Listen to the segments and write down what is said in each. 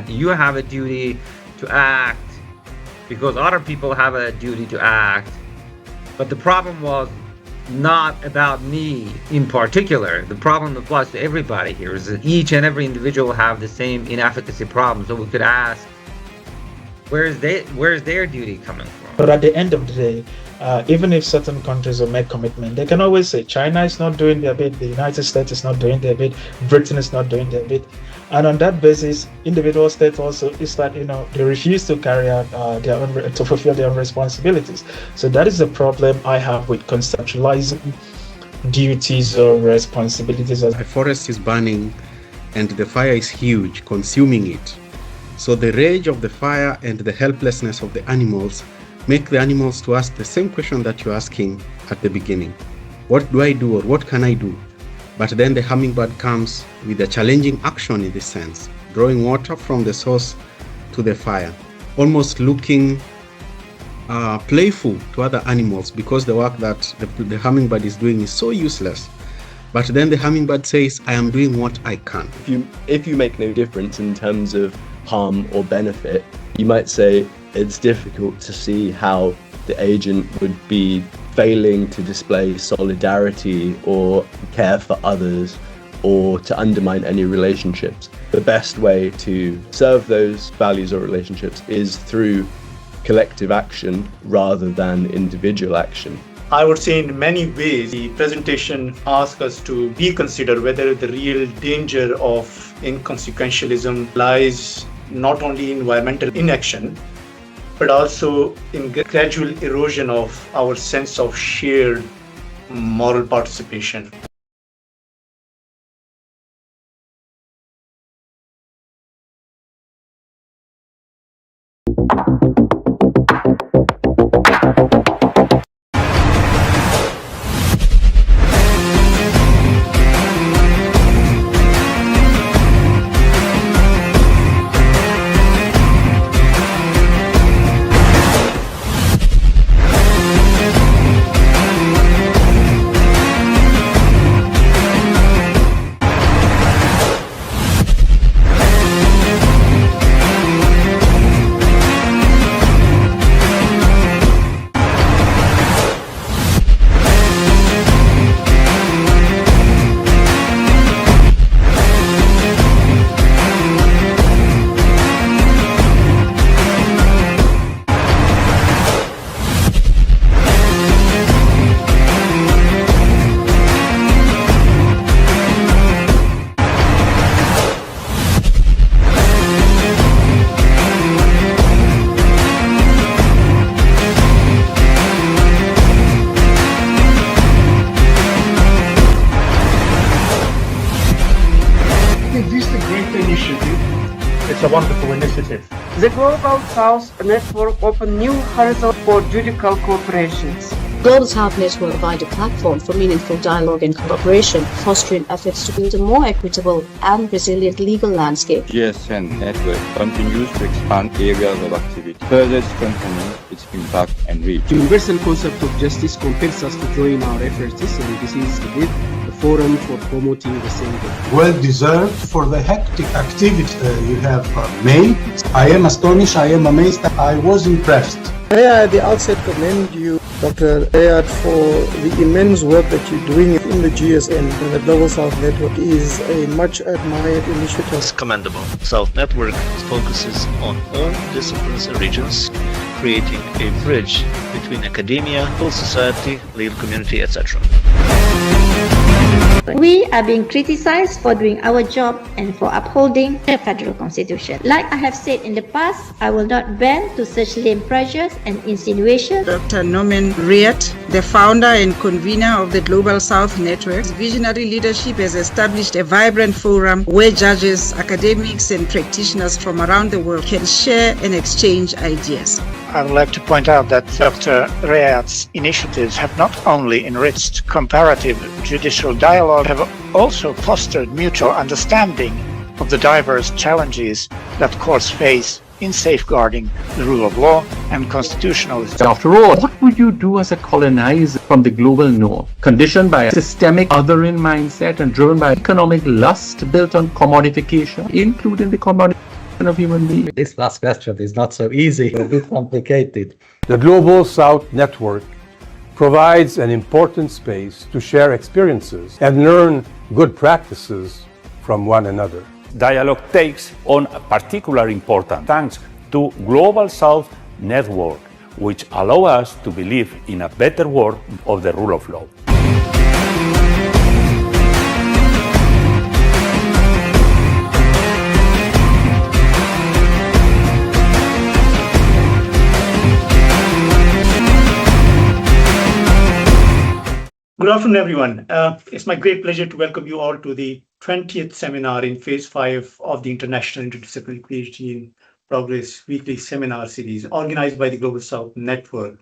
You have a duty to act because other people have a duty to act. But the problem was not about me in particular. The problem applies to everybody here, is that each and every individual have the same inefficacy problem. So we could ask, where's their duty coming from? But at the end of the day, even if certain countries will make commitment, they can always say China is not doing their bit, the United States is not doing their bit, Britain is not doing their bit. And on that basis, individual states also is that, they refuse to carry out to fulfill their own responsibilities. So that is the problem I have with conceptualizing duties or responsibilities. A forest is burning and the fire is huge, consuming it. So the rage of the fire and the helplessness of the animals make the animals to ask the same question that you're asking at the beginning. What do I do, or what can I do? But then the hummingbird comes with a challenging action in this sense, drawing water from the source to the fire, almost looking playful to other animals because the work that the hummingbird is doing is so useless. But then the hummingbird says, I am doing what I can. If you make no difference in terms of harm or benefit, you might say it's difficult to see how the agent would be failing to display solidarity or care for others or to undermine any relationships. The best way to serve those values or relationships is through collective action rather than individual action. I would say in many ways, the presentation asks us to reconsider whether the real danger of inconsequentialism lies not only in environmental inaction, but also in gradual erosion of our sense of shared moral participation. It's a wonderful initiative. The Global South Network opened new horizons for judicial cooperations. Global South Network provide a platform for meaningful dialogue and cooperation, fostering efforts to build a more equitable and resilient legal landscape. GSN network continues to expand areas of activity, further strengthening its impact and reach. The universal concept of justice compels us to join our efforts, and this is the forum for promoting the same goal. Well deserved for the hectic activity you have made. I am astonished, I am amazed, I was impressed. May I at the outset commend you, Dr. Ayad, for the immense work that you're doing in the GSN, and the Global South Network is a much admired initiative. It's commendable. South Network focuses on all disciplines and regions, creating a bridge between academia, civil society, legal community, etc. We are being criticized for doing our job and for upholding the federal constitution. Like I have said in the past, I will not bend to such lame pressures and insinuations. Dr. Norman Riat, the founder and convener of the Global South Network's visionary leadership has established a vibrant forum where judges, academics, and practitioners from around the world can share and exchange ideas. I would like to point out that Dr. Riat's initiatives have not only enriched comparative judicial dialogue, have also fostered mutual understanding of the diverse challenges that courts face in safeguarding the rule of law and constitutionalism. After all, what would you do as a colonizer from the global north, conditioned by a systemic othering mindset and driven by economic lust built on commodification, including the commodity? of human beings. This last question is not so easy, a bit complicated. The Global South Network provides an important space to share experiences and learn good practices from one another. Dialogue takes on particular importance thanks to Global South Network, which allow us to believe in a better world of the rule of law. Good afternoon, everyone. It's my great pleasure to welcome you all to the 20th seminar in Phase 5 of the International Interdisciplinary PhD in Progress weekly seminar series organized by the Global South Network.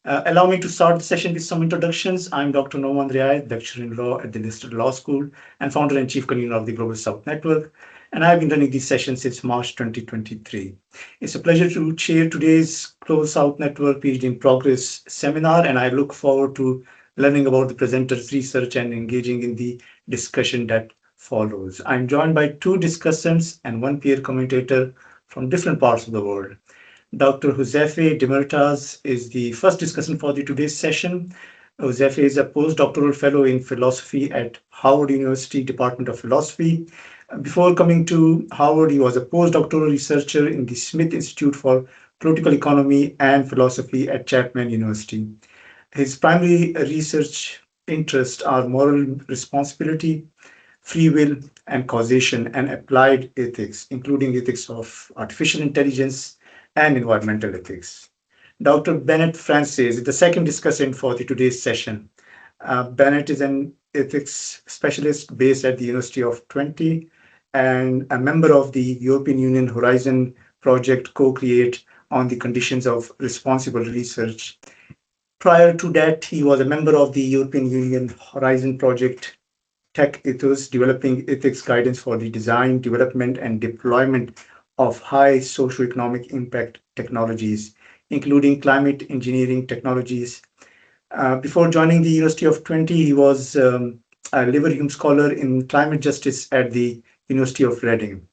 Allow me to start the session with some introductions. I'm Dr. Nouman Riayat, lecturer in law at the Leicester Law School and founder and chief convener of the Global South Network. And I've been running these sessions since March 2023. It's a pleasure to chair today's Global South Network PhD in Progress seminar, and I look forward to learning about the presenter's research and engaging in the discussion that follows. I'm joined by two discussants and one peer commentator from different parts of the world. Dr. Huzeyfe Demirtas is the first discussant for today's session. Huzeyfe is a postdoctoral fellow in philosophy at Howard University Department of Philosophy. Before coming to Howard, he was a postdoctoral researcher in the Smith Institute for Political Economy and Philosophy at Chapman University. His primary research interests are moral responsibility, free will, and causation, and applied ethics, including ethics of artificial intelligence and environmental ethics. Dr. Bennet Francis is the second discussant for today's session. Bennet is an ethics specialist based at the University of Twente and a member of the European Union Horizon Project co-create on the conditions of responsible research. Prior to that, he was a member of the European Union Horizon Project Tech Ethos, developing ethics guidance for the design, development, and deployment of high socioeconomic impact technologies, including climate engineering technologies. Before joining the University of Twente, he was a Leverhulme Scholar in Climate Justice at the University of Reading.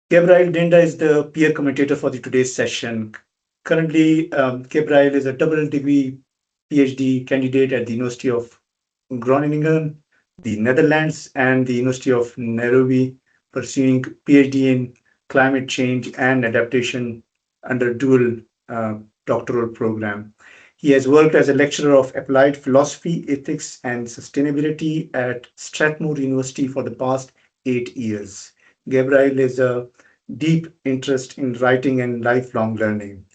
Gabriel Dinda is the peer commentator for today's session. Currently, Gabriel is a double degree PhD candidate at the University of Groningen, the Netherlands, and the University of Nairobi, pursuing PhD in climate change and adaptation under dual doctoral program. He has worked as a lecturer of applied philosophy, ethics, and sustainability at Strathmore University for the past 8 years. Gabriel has a deep interest in writing and lifelong learning.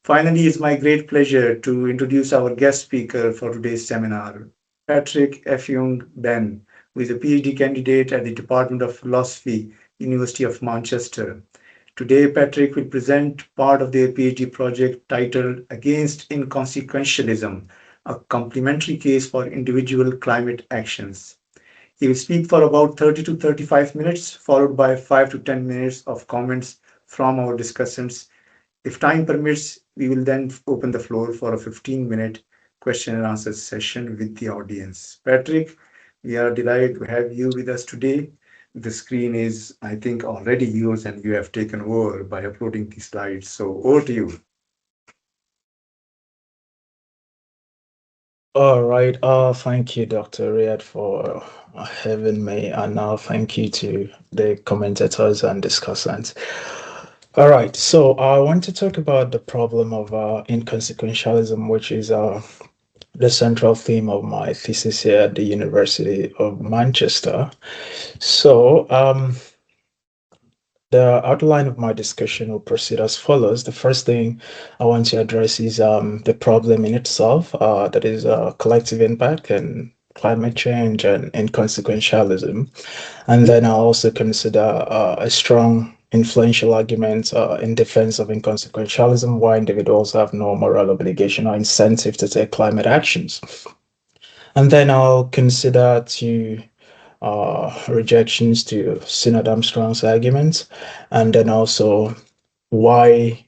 Finally, it's my great pleasure to introduce our guest speaker for today's seminar, Patrick Effiong Ben, who is a PhD candidate at the Department of Philosophy, University of Manchester. Today, Patrick will present part of their PhD project titled Against Inconsequentialism, a Complementary Case for Individual Climate Actions. He will speak for about 30 to 35 minutes, followed by 5 to 10 minutes of comments from our discussants. If time permits, we will then open the floor for a 15-minute question and answer session with the audience. Patrick, we are delighted to have you with us today. The screen is, I think, already yours and you have taken over by uploading the slides. So over to you. All right. Thank you, Dr. Riayat, for having me. And thank you to the commentators and discussants. All right. So I want to talk about the problem of inconsequentialism, which is the central theme of my thesis here at the University of Manchester. So the outline of my discussion will proceed as follows. The first thing I want to address is the problem in itself, that is collective impact and climate change and inconsequentialism. And then I'll also consider a strong influential argument in defense of inconsequentialism, why individuals have no moral obligation or incentive to take climate actions. And then I'll consider two rejections to Synod Armstrong's arguments, and then also why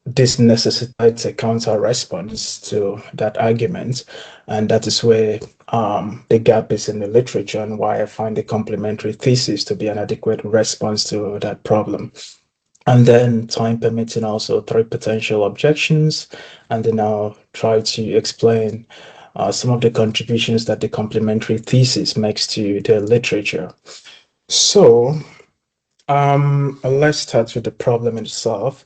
this necessitates a counter response to that argument, and that is where the gap is in the literature, and why I find the complementary thesis to be an adequate response to that problem. And then, time permitting, also three potential objections, and then I'll try to explain some of the contributions that the complementary thesis makes to the literature. So, let's start with the problem itself.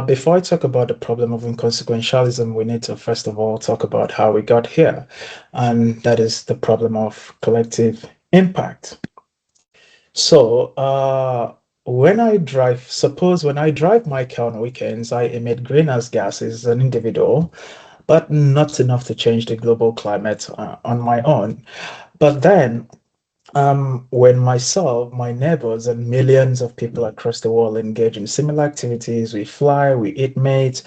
Before I talk about the problem of inconsequentialism, we need to first of all talk about how we got here, and that is the problem of collective impact. So, when I drive my car on weekends, I emit greenhouse gases as an individual, but not enough to change the global climate on my own. But then, when myself, my neighbors, and millions of people across the world engage in similar activities, we fly, we eat meat,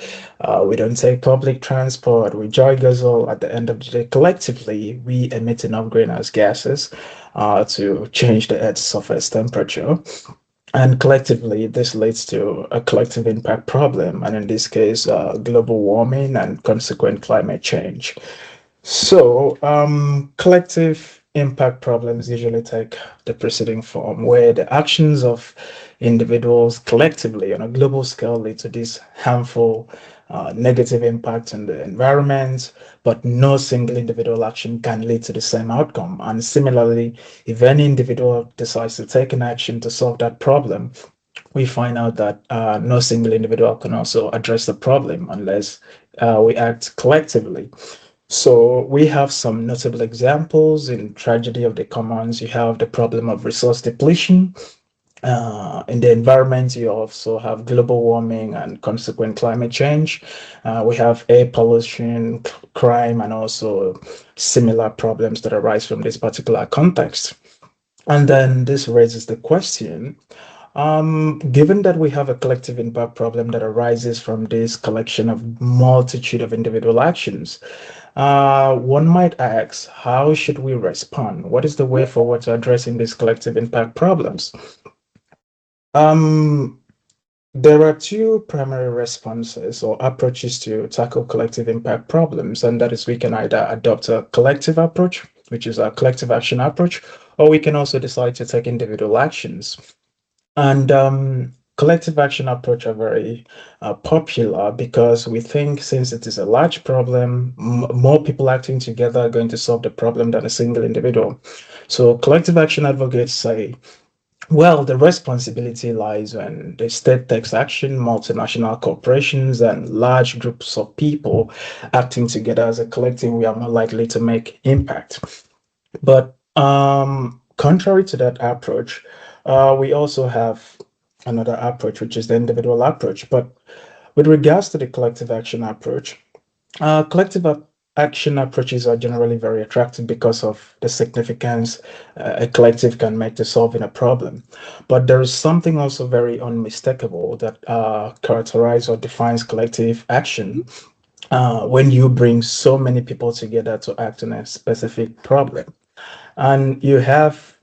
we don't take public transport, we enjoy guzzle, at the end of the day, collectively, we emit enough greenhouse gases to change the Earth's surface temperature. And collectively, this leads to a collective impact problem, and in this case, global warming and consequent climate change. So, collective impact problems usually take the preceding form, where the actions of individuals collectively on a global scale lead to this harmful negative impact on the environment, but no single individual action can lead to the same outcome. And similarly, if any individual decides to take an action to solve that problem, we find out that no single individual can also address the problem unless we act collectively. So we have some notable examples. In Tragedy of the Commons, you have the problem of resource depletion. In the environment, you also have global warming and consequent climate change. We have air pollution, crime, and also similar problems that arise from this particular context. And then this raises the question, given that we have a collective impact problem that arises from this collection of multitude of individual actions, one might ask, how should we respond? What is the way forward to addressing these collective impact problems? There are two primary responses or approaches to tackle collective impact problems, and that is we can either adopt a collective approach, which is a collective action approach, or we can also decide to take individual actions. And collective action approach are very popular because we think since it is a large problem, more people acting together are going to solve the problem than a single individual. So collective action advocates say, well, the responsibility lies when the state takes action, multinational corporations and large groups of people acting together as a collective, we are more likely to make impact. But contrary to that approach, we also have another approach, which is the individual approach. But with regards to the collective action approach, collective action approaches are generally very attractive because of the significance a collective can make to solving a problem. But there is something also very unmistakable that characterizes or defines collective action when you bring so many people together to act on a specific problem. And you have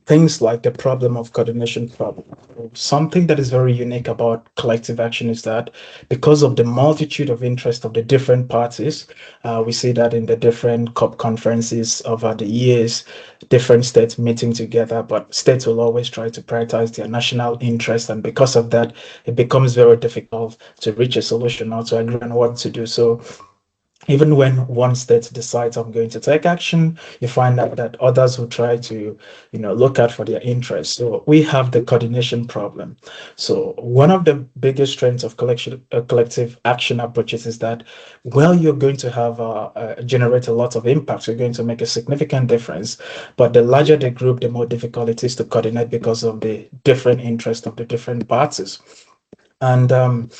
things like the problem of coordination problem. Something that is very unique about collective action is that because of the multitude of interest of the different parties, we see that in the different COP conferences over the years, different states meeting together, but states will always try to prioritize their national interest. And because of that, it becomes very difficult to reach a solution or to agree on what to do. So even when one state decides I'm going to take action, you find out that others will try to, look out for their interests. So we have the coordination problem. So one of the biggest strengths of collective action approaches is that, well, you're going to have generate a lot of impact. You're going to make a significant difference. But the larger the group, the more difficult it is to coordinate because of the different interests of the different parties. And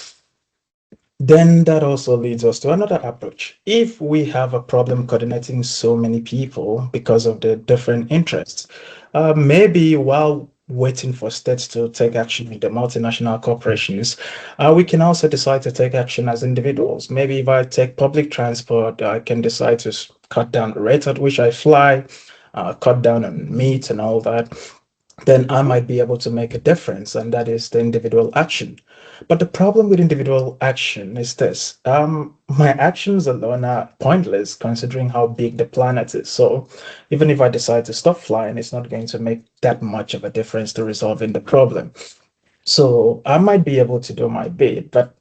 then that also leads us to another approach. If we have a problem coordinating so many people because of the different interests, maybe while waiting for states to take action in the multinational corporations, we can also decide to take action as individuals. Maybe if I take public transport, I can decide to cut down the rate at which I fly, cut down on meat and all that. then I might be able to make a difference, and that is the individual action. But the problem with individual action is this. My actions alone are pointless considering how big the planet is. So even if I decide to stop flying, it's not going to make that much of a difference to resolving the problem. So I might be able to do my bit, but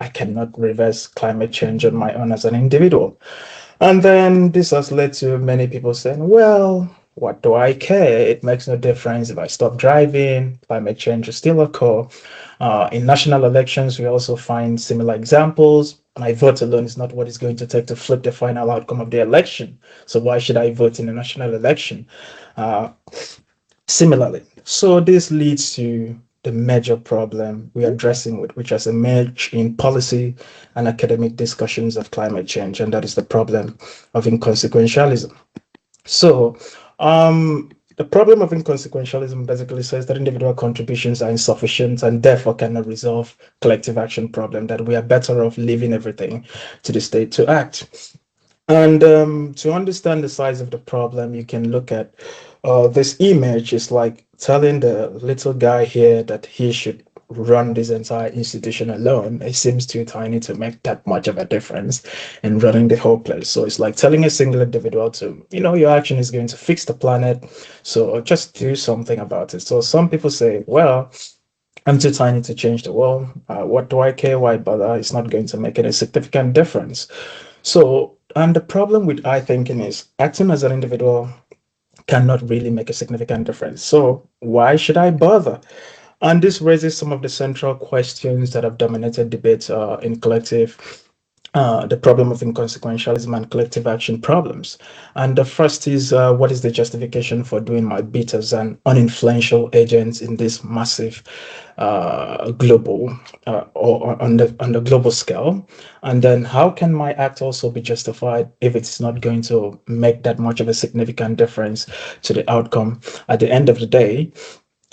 I cannot reverse climate change on my own as an individual. And then this has led to many people saying, well, what do I care? It makes no difference if I stop driving, climate change will still occur. In national elections, we also find similar examples. My vote alone is not what it's going to take to flip the final outcome of the election. So why should I vote in a national election? Similarly, so this leads to the major problem we're addressing with, which has emerged in policy and academic discussions of climate change, and that is the problem of inconsequentialism. So, the problem of inconsequentialism basically says that individual contributions are insufficient and therefore cannot resolve collective action problem, that we are better off leaving everything to the state to act. And to understand the size of the problem, you can look at this image. Is like telling the little guy here that he should run this entire institution alone. It seems too tiny to make that much of a difference in running the whole place. So it's like telling a single individual to, your action is going to fix the planet. So just do something about it. So some people say, well, I'm too tiny to change the world. What do I care? Why bother? It's not going to make any significant difference. So, and the problem with I thinking is acting as an individual cannot really make a significant difference. So why should I bother? And this raises some of the central questions that have dominated debates in collective, the problem of inconsequentialism and collective action problems. And the first is, what is the justification for doing my bit as an uninfluential agent in this massive global or on the global scale? And then how can my act also be justified if it's not going to make that much of a significant difference to the outcome at the end of the day?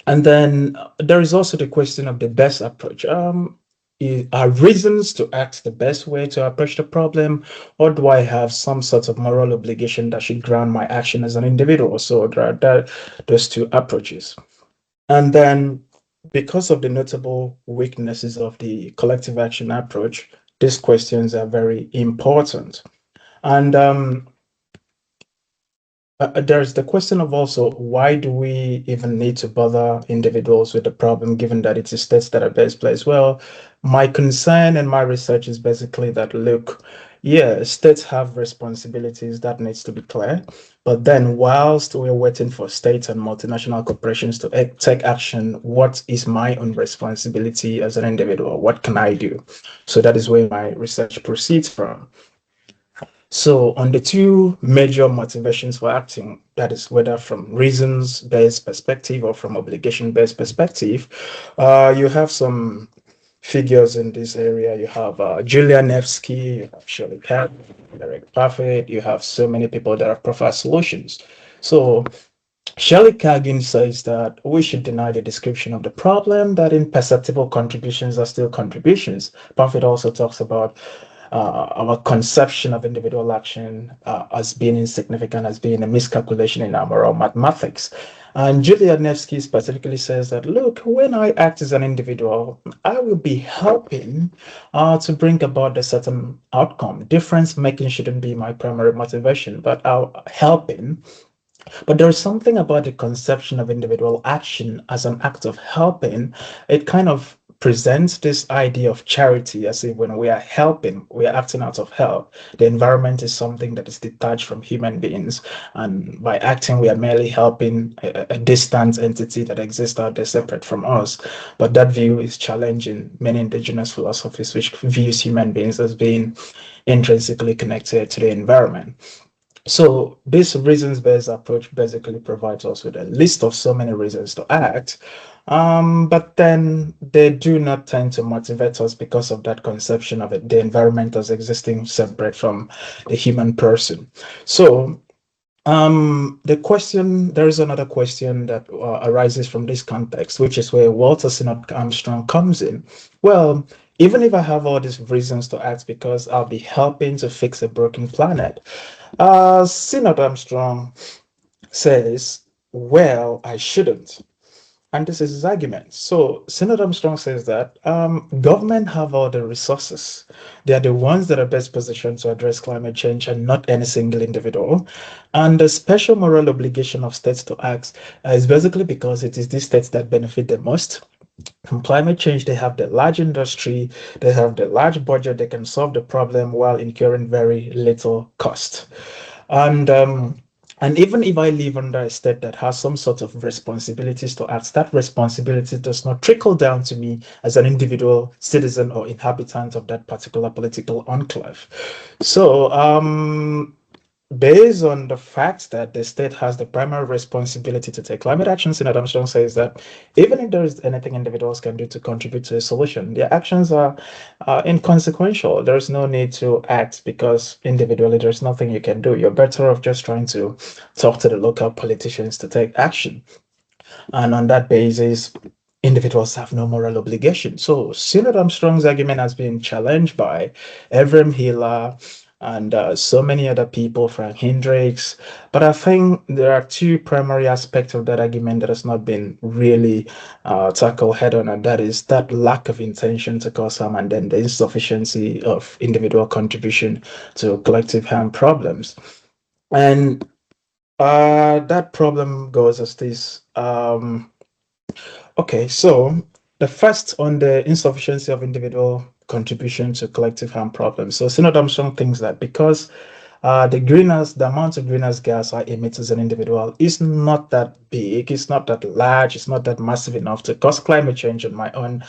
And then there is also the question of the best approach. Are reasons to act the best way to approach the problem, or do I have some sort of moral obligation that should ground my action as an individual? So there are those two approaches. And then because of the notable weaknesses of the collective action approach, these questions are very important. And there's the question of also, why do we even need to bother individuals with the problem, given that it's the states that are best placed? Well, my concern and my research is basically that, look, yeah, states have responsibilities, that needs to be clear. But then whilst we're waiting for states and multinational corporations to take action, what is my own responsibility as an individual? What can I do? So that is where my research proceeds from. So on the two major motivations for acting, that is whether from reasons-based perspective or from obligation-based perspective, you have some figures in this area. You have Julian Nevsky, you have Shirley Cat, Eric Parfit, you have so many people that have profiled solutions. So Shirley Kagan says that we should deny the description of the problem, that imperceptible contributions are still contributions. Parfit also talks about our conception of individual action as being insignificant, as being a miscalculation in our moral mathematics. And Julia Nevsky specifically says that, look, when I act as an individual, I will be helping to bring about a certain outcome. Difference making shouldn't be my primary motivation, but helping. But there is something about the conception of individual action as an act of helping. It kind of presents this idea of charity, as if when we are helping, we are acting out of help. The environment is something that is detached from human beings, and by acting, we are merely helping a distant entity that exists out there separate from us. But that view is challenging many indigenous philosophies, which views human beings as being intrinsically connected to the environment. So this reasons-based approach basically provides us with a list of so many reasons to act, but then they do not tend to motivate us because of that conception of the environment as existing separate from the human person. So there is another question that arises from this context, which is where Walter Synod Armstrong comes in. Well, even if I have all these reasons to act because I'll be helping to fix a broken planet, Synod Armstrong says, well, I shouldn't. And this is his argument. So Senator Armstrong says that government have all the resources. They are the ones that are best positioned to address climate change and not any single individual. And the special moral obligation of states to act is basically because it is these states that benefit the most. From climate change, they have the large industry, they have the large budget, they can solve the problem while incurring very little cost. And even if I live under a state that has some sort of responsibilities to act, that responsibility does not trickle down to me as an individual citizen or inhabitant of that particular political enclave. So, based on the fact that the state has the primary responsibility to take climate action, Senator Armstrong says that even if there is anything individuals can do to contribute to a solution, their actions are inconsequential. There's no need to act because individually there's nothing you can do. You're better off just trying to talk to the local politicians to take action. And on that basis, individuals have no moral obligation. So Senator Armstrong's argument has been challenged by Ephraim Hiller and so many other people, Frank Hendricks. But I think there are two primary aspects of that argument that has not been really tackled head on, and that is that lack of intention to cause harm and then the insufficiency of individual contribution to collective harm problems. And that problem goes as this. Okay, so the first on the insufficiency of individual contribution to collective harm problems. So Senator Armstrong thinks that because the amount of greenhouse gas I emit as an individual is not that big, it's not that large, it's not that massive enough to cause climate change on my own.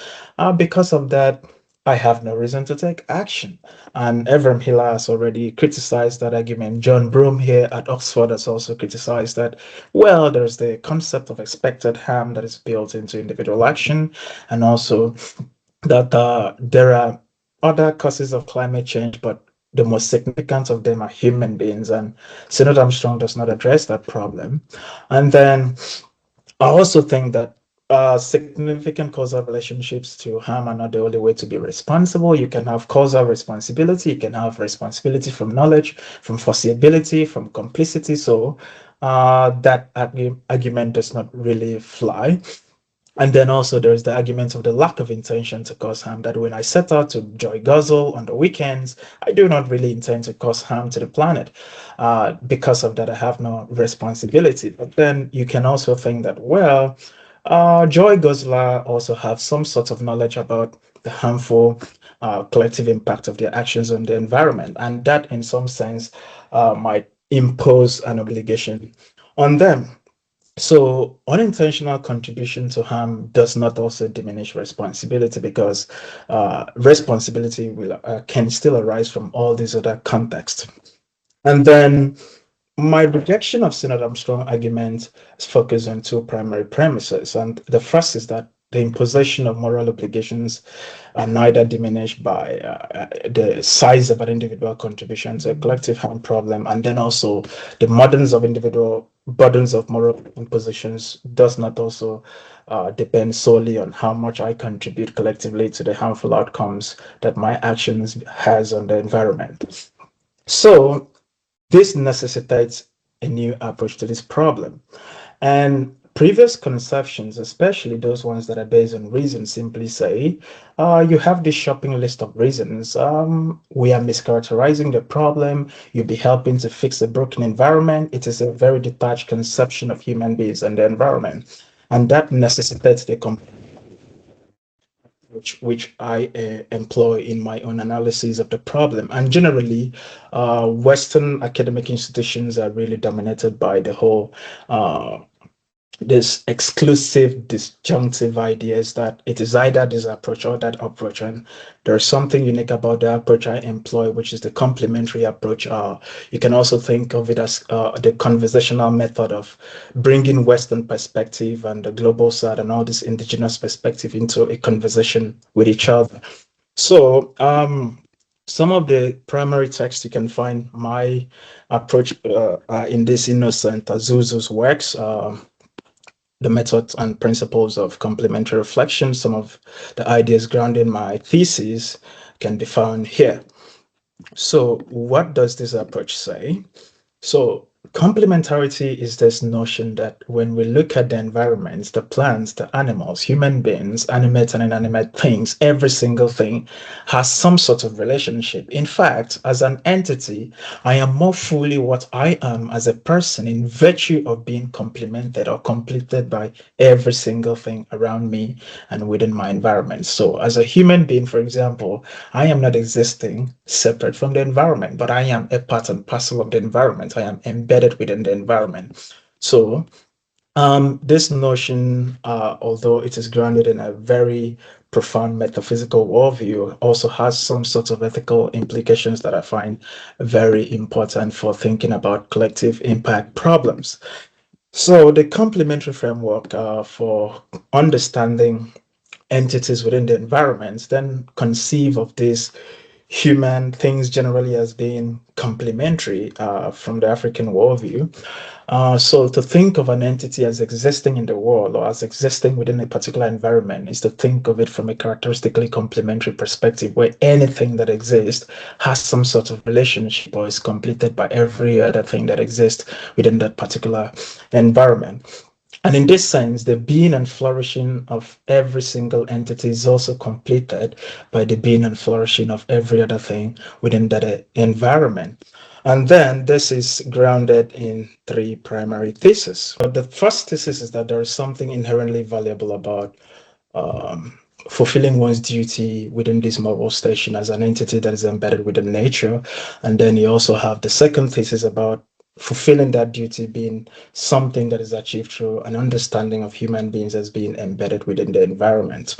Because of that, I have no reason to take action. And Ephraim Hiller has already criticized that argument. John Broome here at Oxford has also criticized that, well, there's the concept of expected harm that is built into individual action, and also that there are other causes of climate change, but the most significant of them are human beings. And Senator Armstrong does not address that problem. And then I also think that significant causal relationships to harm are not the only way to be responsible. You can have causal responsibility, you can have responsibility from knowledge, from foreseeability, from complicity. So that argument does not really fly. And then also there's the argument of the lack of intention to cause harm, that when I set out to joy guzzle on the weekends, I do not really intend to cause harm to the planet. Because of that, I have no responsibility. But then you can also think that, well, joy guzzler also have some sort of knowledge about the harmful collective impact of their actions on the environment. And that in some sense might impose an obligation on them. So unintentional contribution to harm does not also diminish responsibility, because responsibility can still arise from all these other contexts. And then my rejection of Senator Armstrong's argument is focused on two primary premises. And the first is that the imposition of moral obligations are neither diminished by the size of an individual contribution to a collective harm problem, and then also the burdens of moral impositions does not also depend solely on how much I contribute collectively to the harmful outcomes that my actions has on the environment. So this necessitates a new approach to this problem. And previous conceptions, especially those ones that are based on reason, simply say, you have this shopping list of reasons. We are mischaracterizing the problem. You'll be helping to fix a broken environment. It is a very detached conception of human beings and the environment. And that necessitates the which I employ in my own analysis of the problem. And generally, Western academic institutions are really dominated by the whole this exclusive, disjunctive ideas that it is either this approach or that approach. And there's something unique about the approach I employ, which is the complementary approach. You can also think of it as the conversational method of bringing Western perspective and the global side and all this indigenous perspective into a conversation with each other. So some of the primary texts you can find my approach in this Innocent Azuzu's works, the methods and principles of complementary reflection. Some of the ideas grounding my thesis can be found here. So what does this approach say? So complementarity is this notion that when we look at the environments, the plants, the animals, human beings, animate and inanimate things, every single thing has some sort of relationship. In fact, as an entity, I am more fully what I am as a person in virtue of being complemented or completed by every single thing around me and within my environment. So as a human being, for example, I am not existing separate from the environment, but I am a part and parcel of the environment. I am embedded within the environment. So this notion, although it is grounded in a very profound metaphysical worldview, also has some sort of ethical implications that I find very important for thinking about collective impact problems. So the complementary framework for understanding entities within the environment then conceive of these human things generally as being complementary from the African worldview. So to think of an entity as existing in the world or as existing within a particular environment is to think of it from a characteristically complementary perspective where anything that exists has some sort of relationship or is completed by every other thing that exists within that particular environment. And in this sense, the being and flourishing of every single entity is also completed by the being and flourishing of every other thing within that environment. And then this is grounded in three primary theses. But the first thesis is that there is something inherently valuable about fulfilling one's duty within this moral station as an entity that is embedded within nature. And then you also have the second thesis about fulfilling that duty being something that is achieved through an understanding of human beings as being embedded within the environment.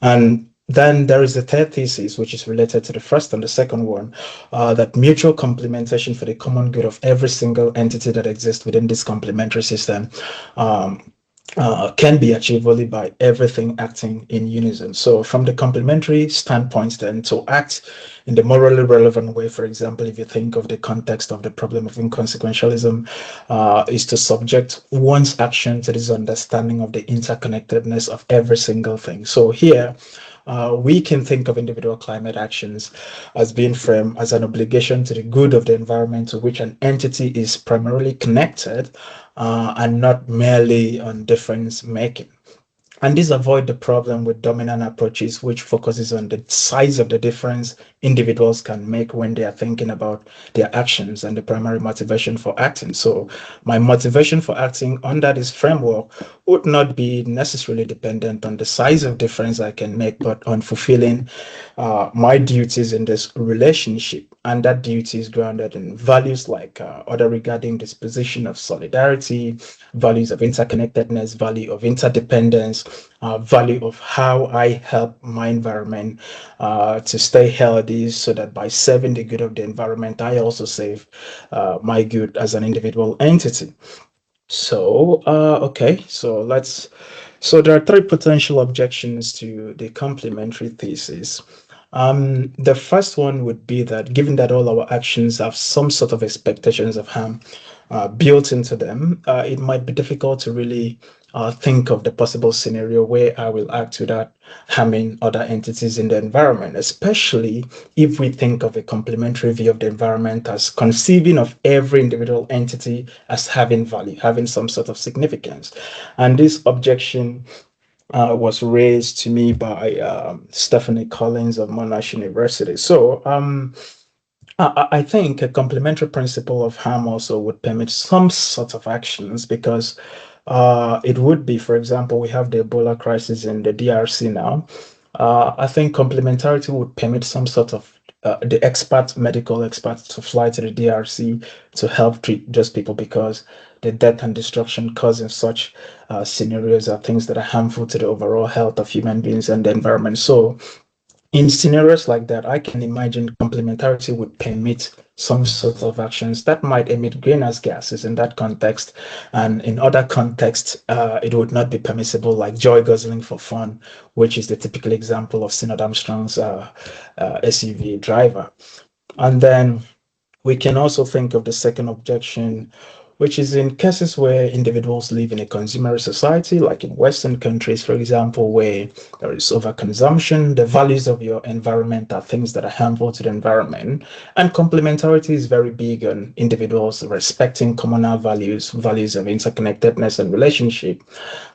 And then there is the third thesis, which is related to the first and the second one, that mutual complementation for the common good of every single entity that exists within this complementary system can be achieved only by everything acting in unison. So from the complementary standpoint, then, to act in the morally relevant way, for example, if you think of the context of the problem of inconsequentialism, is to subject one's action to this understanding of the interconnectedness of every single thing. So here, we can think of individual climate actions as being framed as an obligation to the good of the environment to which an entity is primarily connected and not merely on difference making. And this avoid the problem with dominant approaches, which focuses on the size of the difference individuals can make when they are thinking about their actions and the primary motivation for acting. So my motivation for acting under this framework would not be necessarily dependent on the size of difference I can make, but on fulfilling my duties in this relationship. And that duty is grounded in values like order regarding disposition of solidarity, values of interconnectedness, value of interdependence, value of how I help my environment to stay healthy so that by serving the good of the environment, I also save my good as an individual entity. So, okay, so there are three potential objections to the complementary thesis. The first one would be that given that all our actions have some sort of expectations of harm built into them, it might be difficult to really think of the possible scenario where I will act without harming other entities in the environment, especially if we think of a complementary view of the environment as conceiving of every individual entity as having value, having some sort of significance. And this objection was raised to me by Stephanie Collins of Monash University. So I think a complementary principle of harm also would permit some sort of actions because it would be, for example, we have the Ebola crisis in the DRC now. I think complementarity would permit some sort of the medical experts to fly to the DRC to help treat those people because the death and destruction caused in such scenarios are things that are harmful to the overall health of human beings and the environment. So in scenarios like that, I can imagine complementarity would permit some sort of actions that might emit greenhouse gases in that context. And in other contexts, it would not be permissible, like joy guzzling for fun, which is the typical example of Synod Armstrong's SUV driver. And then we can also think of the second objection, which is in cases where individuals live in a consumer society, like in Western countries, for example, where there is overconsumption, the values of your environment are things that are harmful to the environment. And complementarity is very big on individuals respecting communal values, values of interconnectedness and relationship.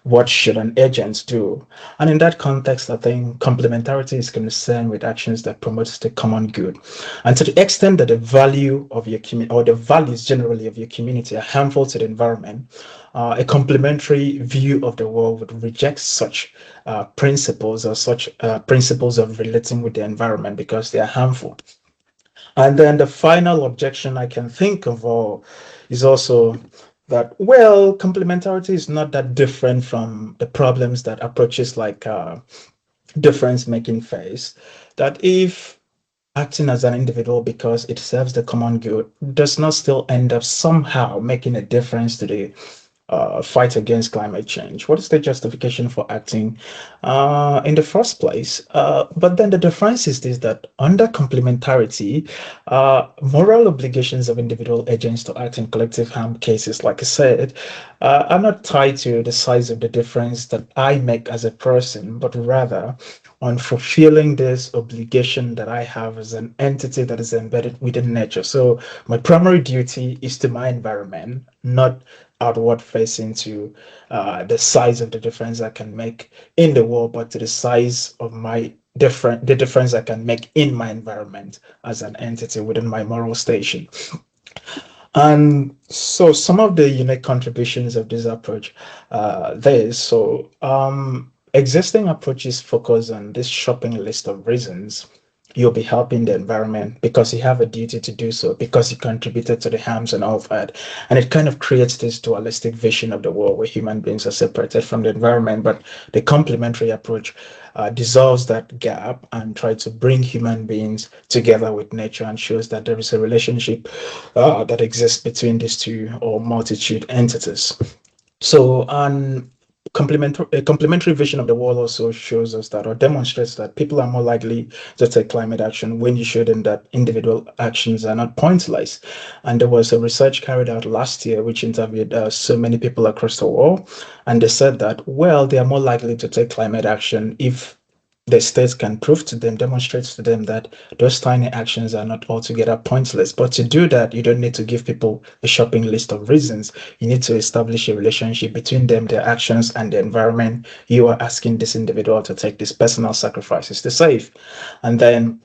What should an agent do? And in that context, I think complementarity is concerned with actions that promote the common good. And to the extent that the value of your community or the values generally of your community are harmful to the environment, a complementary view of the world would reject such principles or such principles of relating with the environment because they are harmful. And then the final objection I can think of is also that, well, complementarity is not that different from the problems that approaches like difference making face. That if acting as an individual because it serves the common good does not still end up somehow making a difference to the fight against climate change. What is the justification for acting in the first place? But then the difference is this, that under complementarity, moral obligations of individual agents to act in collective harm cases, like I said, are not tied to the size of the difference that I make as a person, but rather on fulfilling this obligation that I have as an entity that is embedded within nature. So my primary duty is to my environment, not outward facing to the size of the difference I can make in the world, but to the size of the difference I can make in my environment as an entity within my moral station. And so some of the unique contributions of this approach, existing approaches focus on this shopping list of reasons you'll be helping the environment because you have a duty to do so, because you contributed to the harms and all of that. And it kind of creates this dualistic vision of the world where human beings are separated from the environment. But the complementary approach dissolves that gap and tries to bring human beings together with nature and shows that there is a relationship that exists between these two or multitude entities. So, a complementary vision of the world also shows us that, or demonstrates that, people are more likely to take climate action when you show them that individual actions are not pointless. And there was a research carried out last year which interviewed so many people across the world, and they said that, well, they are more likely to take climate action if the states can prove to them, demonstrates to them that those tiny actions are not altogether pointless. But to do that, you don't need to give people a shopping list of reasons. You need to establish a relationship between them, their actions, and the environment you are asking this individual to take these personal sacrifices to save. And then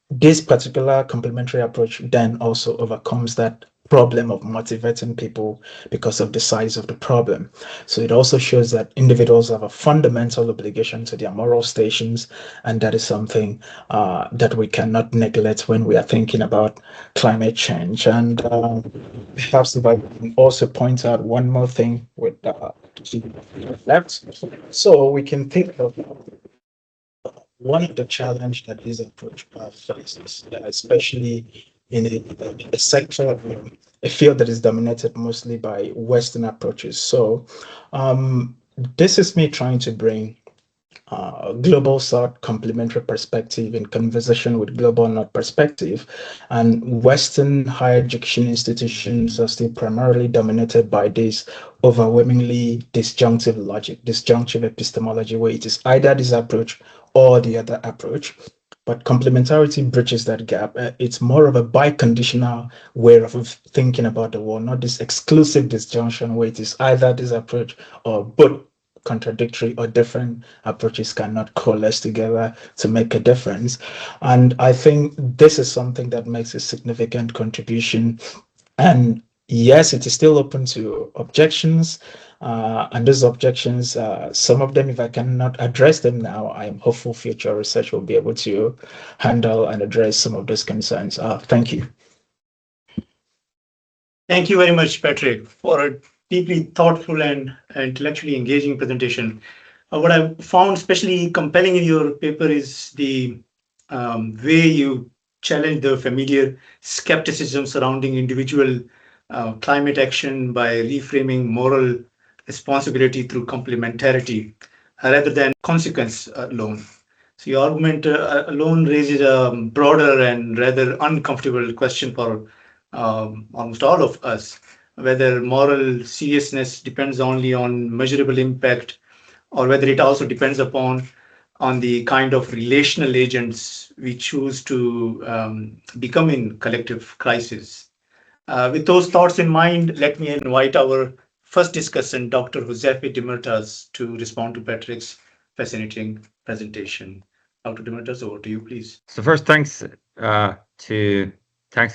this particular complementary approach then also overcomes that problem of motivating people because of the size of the problem. So it also shows that individuals have a fundamental obligation to their moral stations, and that is something that we cannot neglect when we are thinking about climate change. And perhaps if I can also point out one more thing with left, so we can think of one of the challenges that this approach faces, especially in a sector, a field that is dominated mostly by Western approaches. So this is me trying to bring global South complementary perspective in conversation with global North perspective. And Western higher education institutions are still primarily dominated by this overwhelmingly disjunctive logic, disjunctive epistemology, where it is either this approach or the other approach. But complementarity bridges that gap. It's more of a biconditional way of thinking about the world, not this exclusive disjunction where it is either this approach or both contradictory or different approaches cannot coalesce together to make a difference. And I think this is something that makes a significant contribution. And yes, it is still open to objections. And those objections, some of them, if I cannot address them now, I'm hopeful future research will be able to handle and address some of those concerns. Thank you. Thank you very much, Patrick, for a deeply thoughtful and intellectually engaging presentation. What I found especially compelling in your paper is the way you challenge the familiar skepticism surrounding individual climate action by reframing moral responsibility through complementarity rather than consequence alone. So your argument alone raises a broader and rather uncomfortable question for almost all of us. whether moral seriousness depends only on measurable impact, or whether it also depends upon on the kind of relational agents we choose to become in collective crisis. With those thoughts in mind, let me invite our first discussant, Dr. Huzeyfe Demirtas, to respond to Patrick's fascinating presentation. Dr. Demirtas, over to you, please. So first, thanks to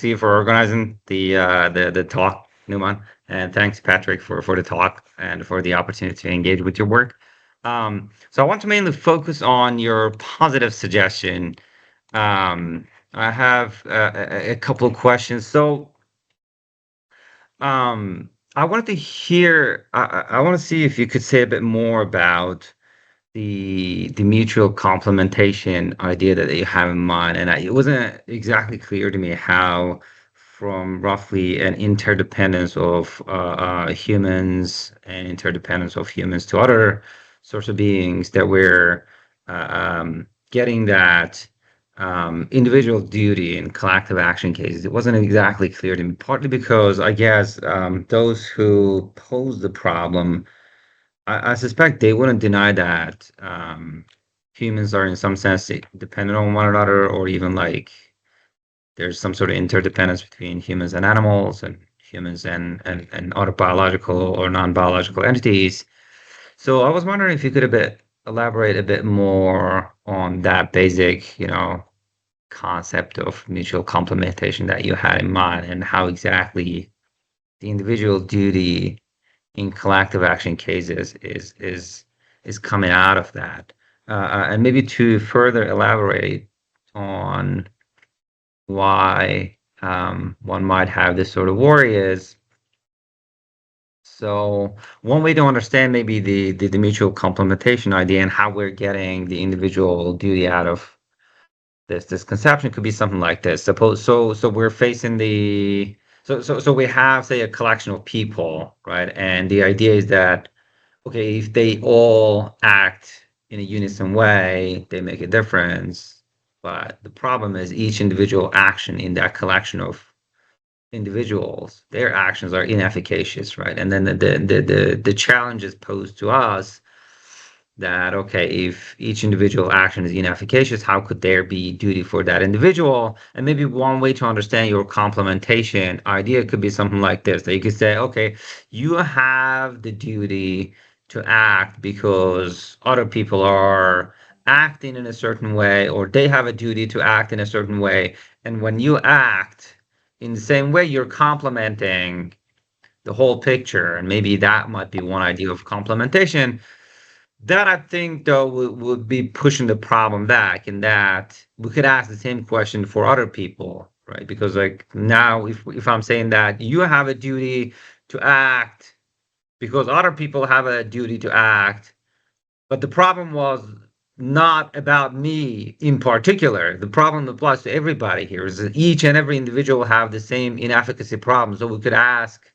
you for organizing the talk, Numan, and thanks Patrick for the talk and for the opportunity to engage with your work. So I want to mainly focus on your positive suggestion. I have a couple of questions. So I wanted to hear. I want to see if you could say a bit more about the mutual complementation idea that you have in mind, and it wasn't exactly clear to me how, from roughly an interdependence of humans and interdependence of humans to other sorts of beings, that we're getting that individual duty in collective action cases. It wasn't exactly clear to me, partly because I guess those who pose the problem, I suspect they wouldn't deny that humans are in some sense dependent on one another, or even like there's some sort of interdependence between humans and animals, and humans and other biological or non-biological entities. So I was wondering if you could elaborate a bit more on that basic, concept of mutual complementation that you had in mind, and how exactly the individual duty in collective action cases is coming out of that, and maybe to further elaborate on why one might have this sort of worry is. So one way to understand maybe the mutual complementation idea and how we're getting the individual duty out of this conception could be something like this. So we're facing so we have, say, a collection of people, right? And the idea is that, okay, if they all act in a unison way, they make a difference. But the problem is each individual action in that collection of individuals, their actions are inefficacious, right? And then the challenge is posed to us that, okay, if each individual action is inefficacious, how could there be duty for that individual? And maybe one way to understand your complementation idea could be something like this, that you could say, okay, you have the duty to act because other people are acting in a certain way, or they have a duty to act in a certain way. And when you act in the same way, you're complementing the whole picture. And maybe that might be one idea of complementation. That, I think, though, would be pushing the problem back, in that we could ask the same question for other people, right? Because like now, if I'm saying that you have a duty to act because other people have a duty to act, but the problem was not about me in particular. The problem applies to everybody here, is that each and every individual have the same inefficacy problem. So we could ask,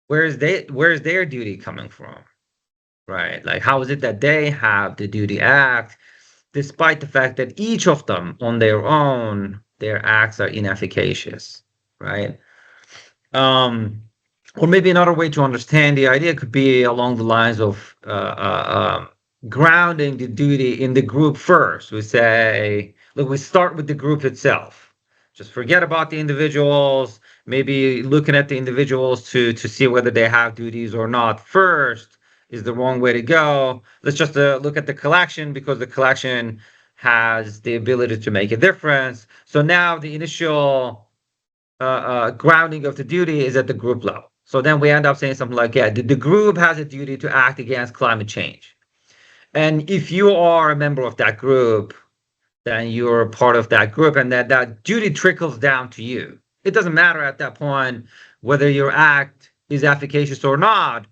where is their duty coming from? Right? Like, how is it that they have the duty act, despite the fact that each of them on their own, their acts are inefficacious, right? Or maybe another way to understand the idea could be along the lines of grounding the duty in the group first. We say, look, we start with the group itself. Just forget about the individuals, maybe looking at the individuals to see whether they have duties or not first is the wrong way to go. Let's just look at the collection, because the collection has the ability to make a difference. So now the initial grounding of the duty is at the group level. So then we end up saying something like, yeah, the group has a duty to act against climate change. And if you are a member of that group, then you're a part of that group, and that duty trickles down to you. It doesn't matter at that point whether your act is efficacious or not.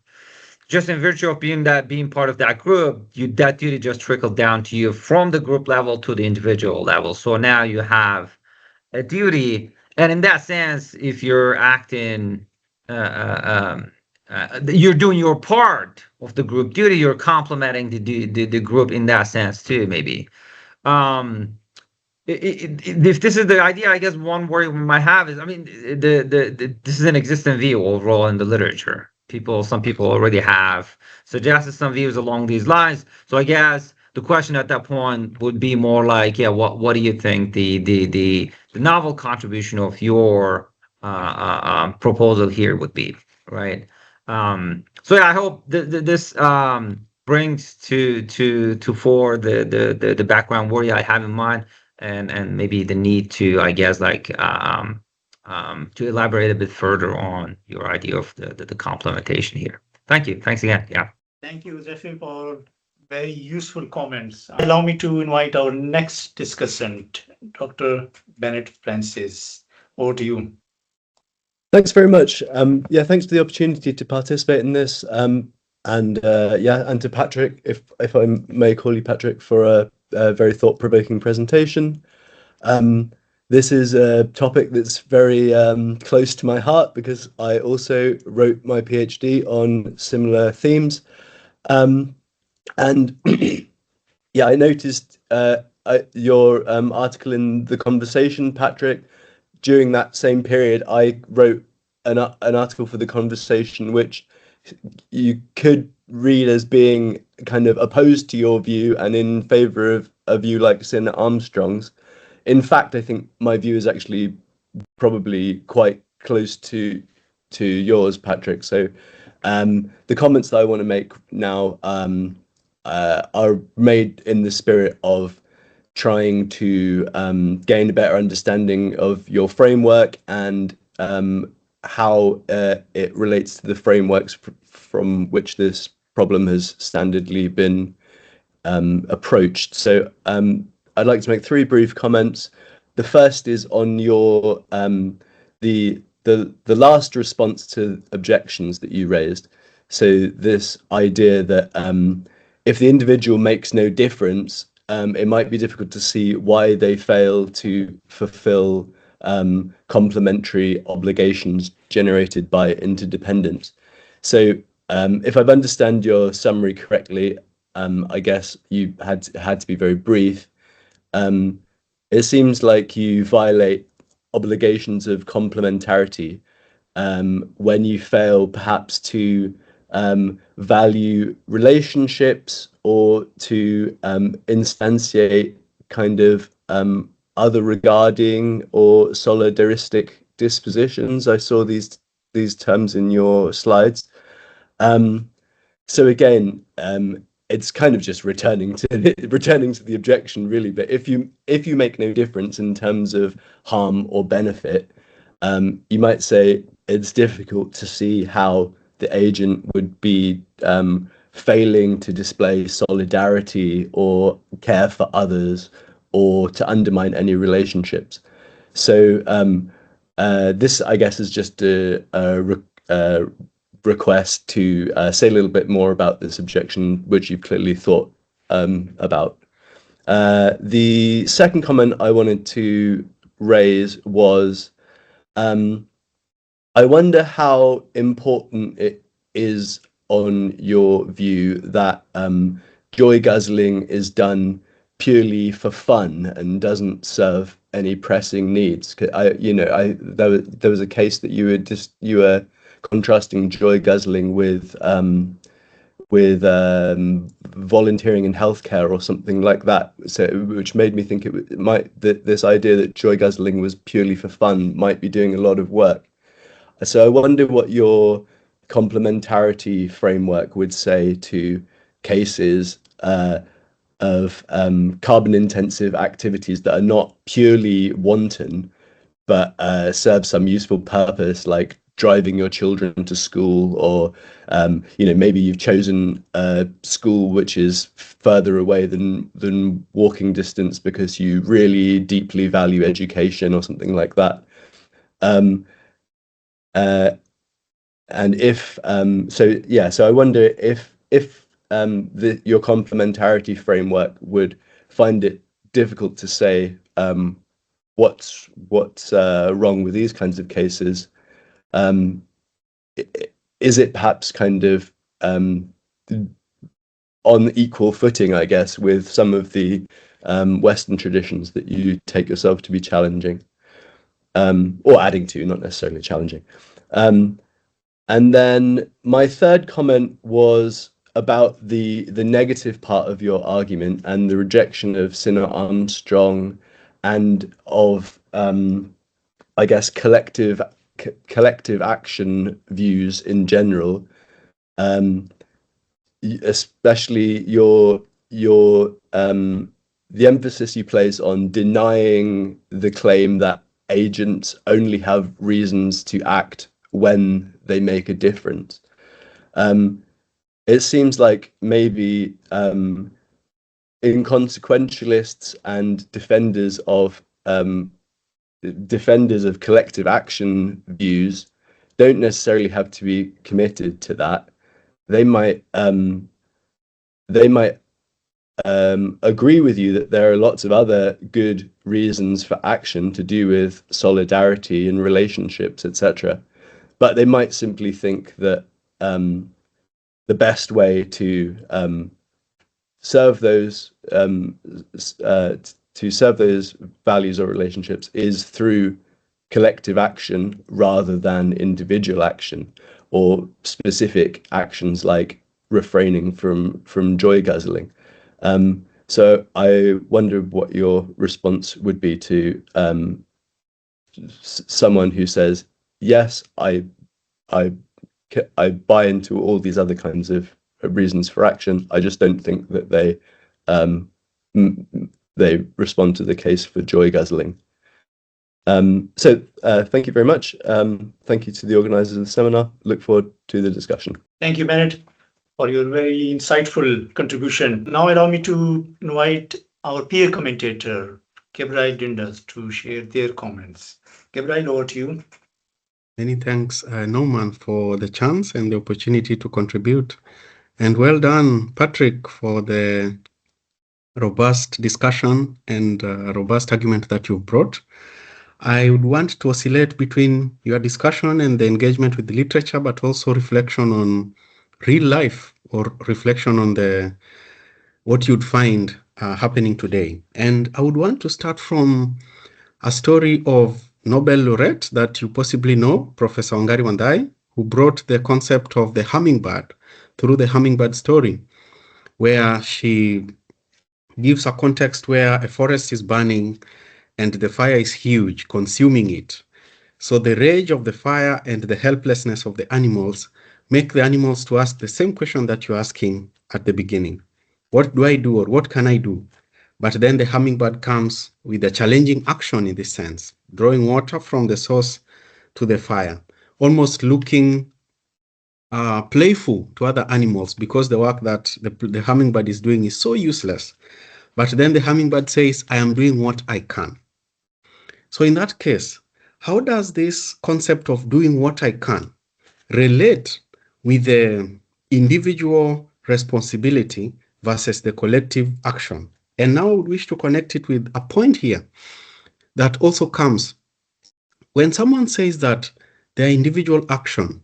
Just in virtue of being part of that group, that duty just trickled down to you from the group level to the individual level. So now you have a duty, and in that sense, if you're acting, you're doing your part of the group duty. You're complementing the group in that sense too, maybe. if this is the idea, I guess one worry we might have is, I mean, this is an existing view overall in the literature. Some people already have suggested some views along these lines. So I guess the question at that point would be more like, yeah, what do you think the novel contribution of your proposal here would be, right? So yeah, I hope this brings to fore the background worry I have in mind, and maybe the need to, I guess, like to elaborate a bit further on your idea of the complementation here. Thank you. Thanks again. Yeah. Thank you, Huzeyfe, for very useful comments. Allow me to invite our next discussant, Dr. Bennet Francis. Over to you. Thanks very much. Yeah, thanks for the opportunity to participate in this. And to Patrick, if I may call you Patrick, for a very thought-provoking presentation. This is a topic that's very close to my heart because I also wrote my PhD on similar themes. And yeah, I noticed your article in The Conversation, Patrick. During that same period, I wrote an article for The Conversation, which you could read as being kind of opposed to your view and in favor of a view like Sin Armstrong's. In fact, I think my view is actually probably quite close to yours, Patrick. So the comments that I want to make now are made in the spirit of trying to gain a better understanding of your framework and how it relates to the frameworks from which this problem has standardly been approached. So I'd like to make three brief comments. The first is on your the last response to objections that you raised. So this idea that if the individual makes no difference, it might be difficult to see why they fail to fulfill complementary obligations generated by interdependence. So if I've understand your summary correctly, I guess you had to be very brief. It seems like you violate obligations of complementarity when you fail perhaps to value relationships or to instantiate kind of other regarding or solidaristic dispositions. I saw these terms in your slides. So again, it's kind of just returning to the objection, really. But if you make no difference in terms of harm or benefit, you might say it's difficult to see how the agent would be failing to display solidarity or care for others or to undermine any relationships. So this, I guess, is just a request to say a little bit more about this objection, which you've clearly thought about. The second comment I wanted to raise was, I wonder how important it is on your view that joy guzzling is done purely for fun and doesn't serve any pressing needs. There was a case that you were contrasting joy guzzling with volunteering in healthcare or something like that. So, which made me think this idea that joy guzzling was purely for fun might be doing a lot of work. So I wonder what your complementarity framework would say to cases of carbon-intensive activities that are not purely wanton, but serve some useful purpose, like driving your children to school, or maybe you've chosen a school which is further away than walking distance because you really deeply value education or something like that. And if so I wonder if your complementarity framework would find it difficult to say what's wrong with these kinds of cases. Is it perhaps kind of on equal footing, I guess, with some of the Western traditions that you take yourself to be challenging, or adding to, not necessarily challenging. And then my third comment was about the negative part of your argument and the rejection of Sinner Armstrong and of, I guess, collective action views in general, especially the emphasis you place on denying the claim that agents only have reasons to act when they make a difference. It seems like maybe inconsequentialists and defenders of collective action views don't necessarily have to be committed to that. They might agree with you that there are lots of other good reasons for action to do with solidarity and relationships, etc. But they might simply think that the best way to serve those values or relationships is through collective action rather than individual action or specific actions like refraining from joy guzzling. So I wonder what your response would be to someone who says, yes, I buy into all these other kinds of reasons for action. I just don't think that they respond to the case for joy guzzling. So thank you very much. Thank you to the organizers of the seminar. Look forward to the discussion. Thank you, Bennet, for your very insightful contribution. Now allow me to invite our peer commentator, Gabriel Dinda, to share their comments. Gabriel, over to you. Many thanks, Norman, for the chance and the opportunity to contribute. And well done, Patrick, for the robust discussion and robust argument that you've brought. I would want to oscillate between your discussion and the engagement with the literature, but also reflection on real life or reflection on what you'd find happening today. And I would want to start from a story of Nobel laureate that you possibly know, Professor Wangari Maathai, who brought the concept of the hummingbird through the hummingbird story, where she gives a context where a forest is burning and the fire is huge, consuming it. So the rage of the fire and the helplessness of the animals make the animals to ask the same question that you're asking at the beginning. What do I do, or what can I do? But then the hummingbird comes with a challenging action in this sense, drawing water from the source to the fire, almost looking playful to other animals because the work that the hummingbird is doing is so useless. But then the hummingbird says, I am doing what I can. So in that case, how does this concept of doing what I can relate with the individual responsibility versus the collective action? And now I would wish to connect it with a point here that also comes when someone says that their individual action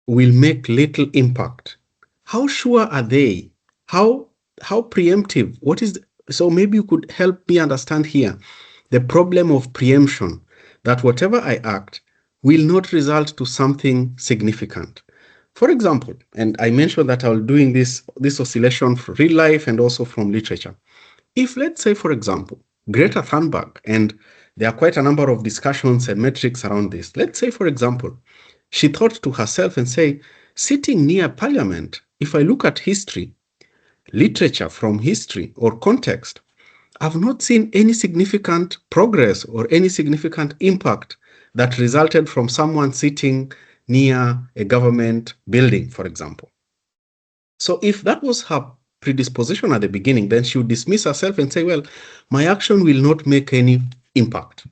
will make little impact. How sure are they? How preemptive? So maybe you could help me understand here the problem of preemption, that whatever I act will not result to something significant. For example, and I mentioned that I'm doing this oscillation from real life and also from literature. If, let's say, for example, Greta Thunberg, and there are quite a number of discussions and metrics around this. Let's say, for example, she thought to herself and say, sitting near parliament, if I look at history, literature from history or context, I've not seen any significant progress or any significant impact that resulted from someone sitting near a government building, for example. So if that was her predisposition at the beginning, then she would dismiss herself and say, well, my action will not make any impact,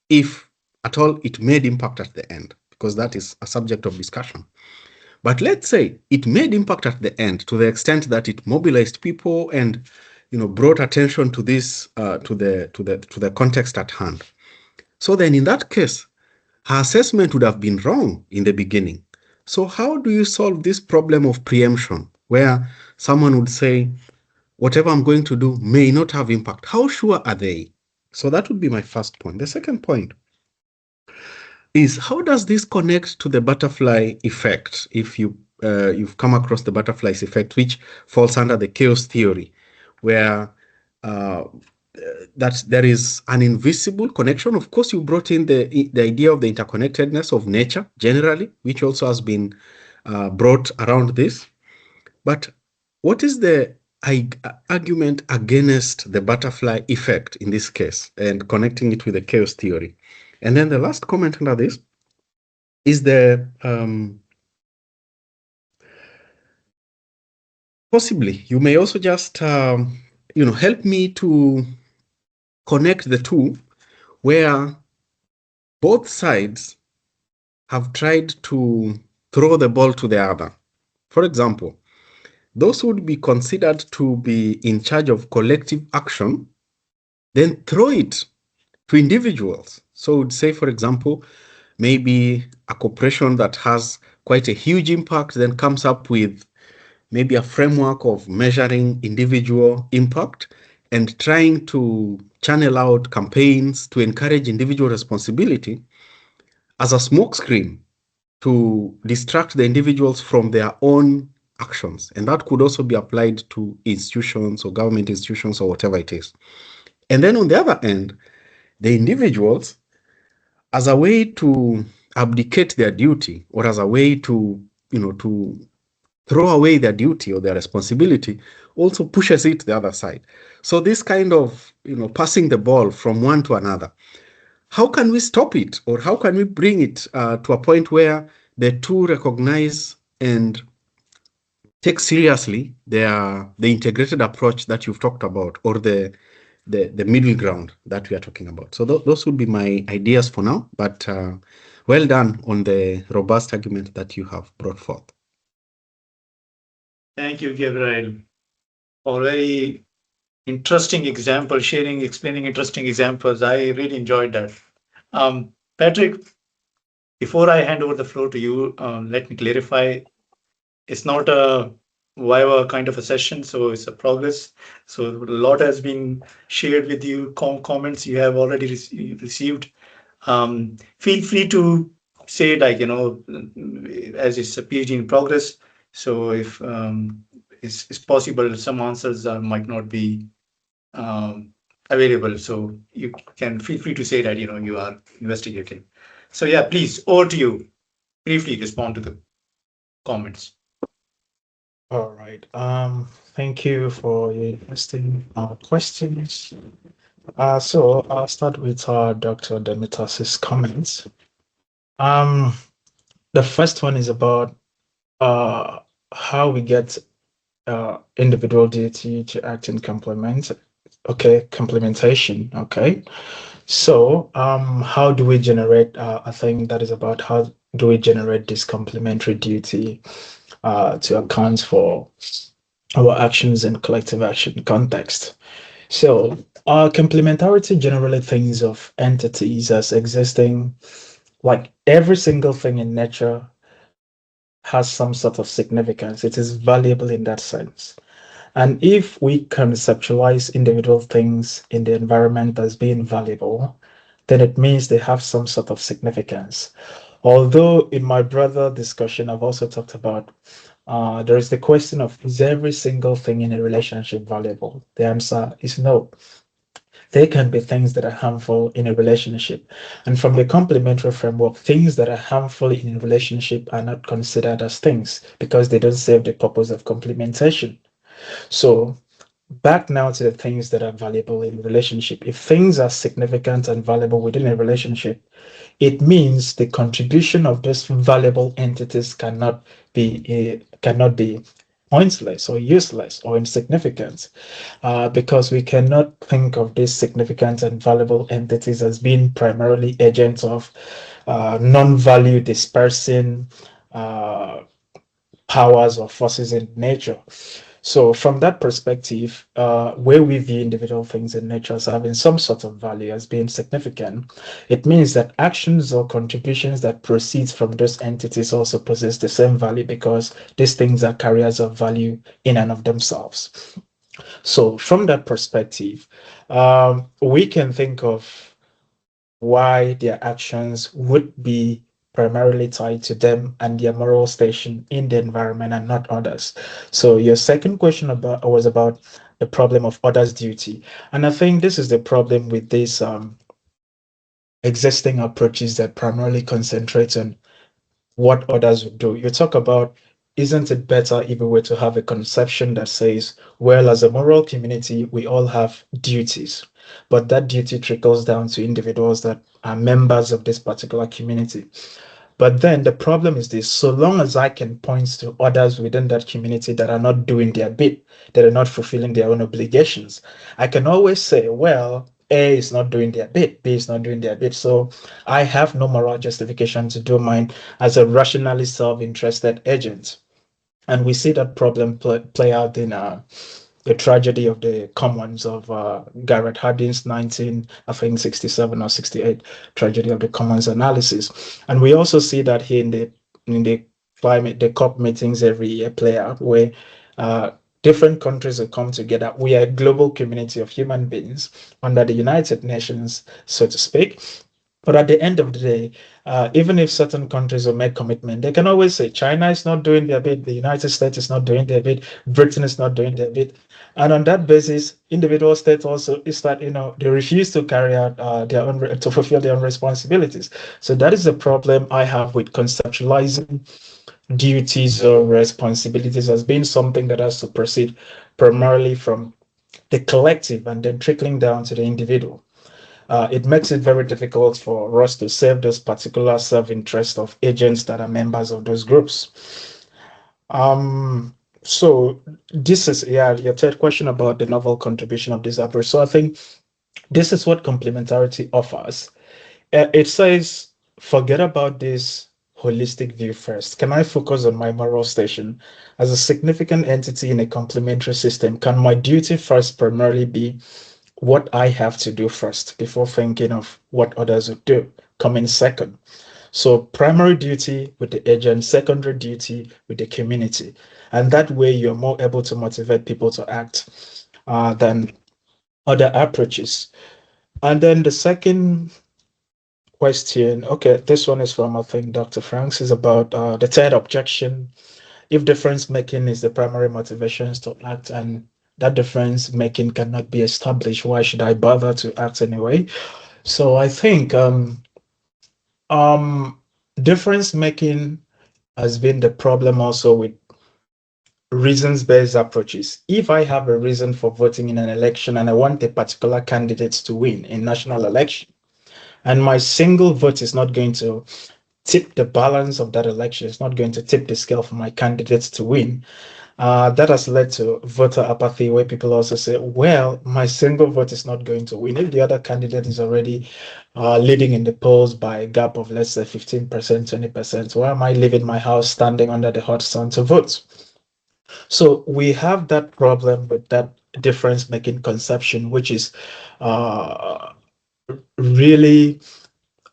if at all it made impact at the end, because that is a subject of discussion. But let's say it made impact at the end to the extent that it mobilized people and brought attention to this to the context at hand. So then in that case, her assessment would have been wrong in the beginning. So how do you solve this problem of preemption, where someone would say, whatever I'm going to do may not have impact. How sure are they? So that would be my first point. The second point is, how does this connect to the butterfly effect? If you've come across the butterflies effect, which falls under the chaos theory, where that there is an invisible connection. Of course, you brought in the idea of the interconnectedness of nature generally, which also has been brought around this. But what is the argument against the butterfly effect in this case, and connecting it with the chaos theory? And then the last comment under this is the possibly you may also just help me to connect the two, where both sides have tried to throw the ball to the other. For example, those who would be considered to be in charge of collective action then throw it to individuals. So would say, for example, maybe a corporation that has quite a huge impact then comes up with maybe a framework of measuring individual impact and trying to channel out campaigns to encourage individual responsibility as a smokescreen to distract the individuals from their own actions. And that could also be applied to institutions or government institutions or whatever it is. And then on the other end, the individuals, as a way to abdicate their duty, or as a way to, to throw away their duty or their responsibility, also pushes it to the other side. So this kind of, passing the ball from one to another, how can we stop it? Or how can we bring it to a point where the two recognize and take seriously the integrated approach that you've talked about, or the middle ground that we are talking about? So those would be my ideas for now, but well done on the robust argument that you have brought forth. Thank you, Gabriel, for very interesting example, explaining interesting examples. I really enjoyed that. Patrick, before I hand over the floor to you, let me clarify. It's not a Viva kind of a session, so it's a progress. So a lot has been shared with you, comments you have already received. Feel free to say, like, as it's a PhD in progress. So if it's possible, some answers might not be available. So you can feel free to say that, you are investigating. So yeah, please, over to you. Briefly respond to the comments. All right. Thank you for your interesting questions. So I'll start with Dr. Demirtas' comments. The first one is about how we get individual duty to act in complementation. Okay. So how do we generate a thing that is about how do we generate this complementary duty to account for our actions in collective action context? So complementarity generally thinks of entities as existing, like every single thing in nature has some sort of significance. It is valuable in that sense. And if we conceptualize individual things in the environment as being valuable, then it means they have some sort of significance. Although in my brother discussion, I've also talked about there is the question of, is every single thing in a relationship valuable? The answer is no. There can be things that are harmful in a relationship. And from the complementary framework, things that are harmful in a relationship are not considered as things because they don't serve the purpose of complementation. So back now to the things that are valuable in a relationship. If things are significant and valuable within a relationship, it means the contribution of those valuable entities cannot be pointless or useless or insignificant, because we cannot think of these significant and valuable entities as being primarily agents of non-value dispersing powers or forces in nature. So from that perspective, where we view individual things in nature as having some sort of value, as being significant, it means that actions or contributions that proceed from those entities also possess the same value because these things are carriers of value in and of themselves. So from that perspective, we can think of why their actions would be primarily tied to them and their moral station in the environment and not others. So your second question was about the problem of others' duty. And I think this is the problem with these existing approaches that primarily concentrate on what others would do. You talk about, isn't it better if we were to have a conception that says, well, as a moral community, we all have duties, but that duty trickles down to individuals that are members of this particular community. But then the problem is this: so long as I can point to others within that community that are not doing their bit, that are not fulfilling their own obligations, I can always say, well, A is not doing their bit, B is not doing their bit. So I have no moral justification to do mine as a rationally self-interested agent. And we see that problem play out in the tragedy of the commons of Garrett Hardin's 1967 or 68 tragedy of the commons analysis. And we also see that here in the COP meetings every year play out, where different countries will come together. We are a global community of human beings under the United Nations, so to speak. But at the end of the day, even if certain countries will make commitment, they can always say China is not doing their bit, the United States is not doing their bit, Britain is not doing their bit. And on that basis, individual states also is that, they refuse to carry out to fulfill their own responsibilities. So that is the problem I have with conceptualizing duties or responsibilities as being something that has to proceed primarily from the collective and then trickling down to the individual. It makes it very difficult for us to serve those particular self-interest of agents that are members of those groups. So this is, your third question about the novel contribution of this approach. So I think this is what complementarity offers. It says, forget about this holistic view first. Can I focus on my moral station as a significant entity in a complementary system? Can my duty first primarily be what I have to do first before thinking of what others would do, coming second? So primary duty with the agent, secondary duty with the community. And that way you're more able to motivate people to act than other approaches. And then the second question, okay, this one is from, I think, Dr. Franks, is about the third objection. If difference making is the primary motivations to act and that difference making cannot be established, why should I bother to act anyway? So I think difference making has been the problem also with reasons-based approaches. If I have a reason for voting in an election and I want a particular candidate to win in national election, and my single vote is not going to tip the balance of that election, it's not going to tip the scale for my candidates to win, that has led to voter apathy, where people also say, well, my single vote is not going to win. If the other candidate is already leading in the polls by a gap of, let's say, 15%, 20%, why am I leaving my house standing under the hot sun to vote? So we have that problem with that difference-making conception, which is really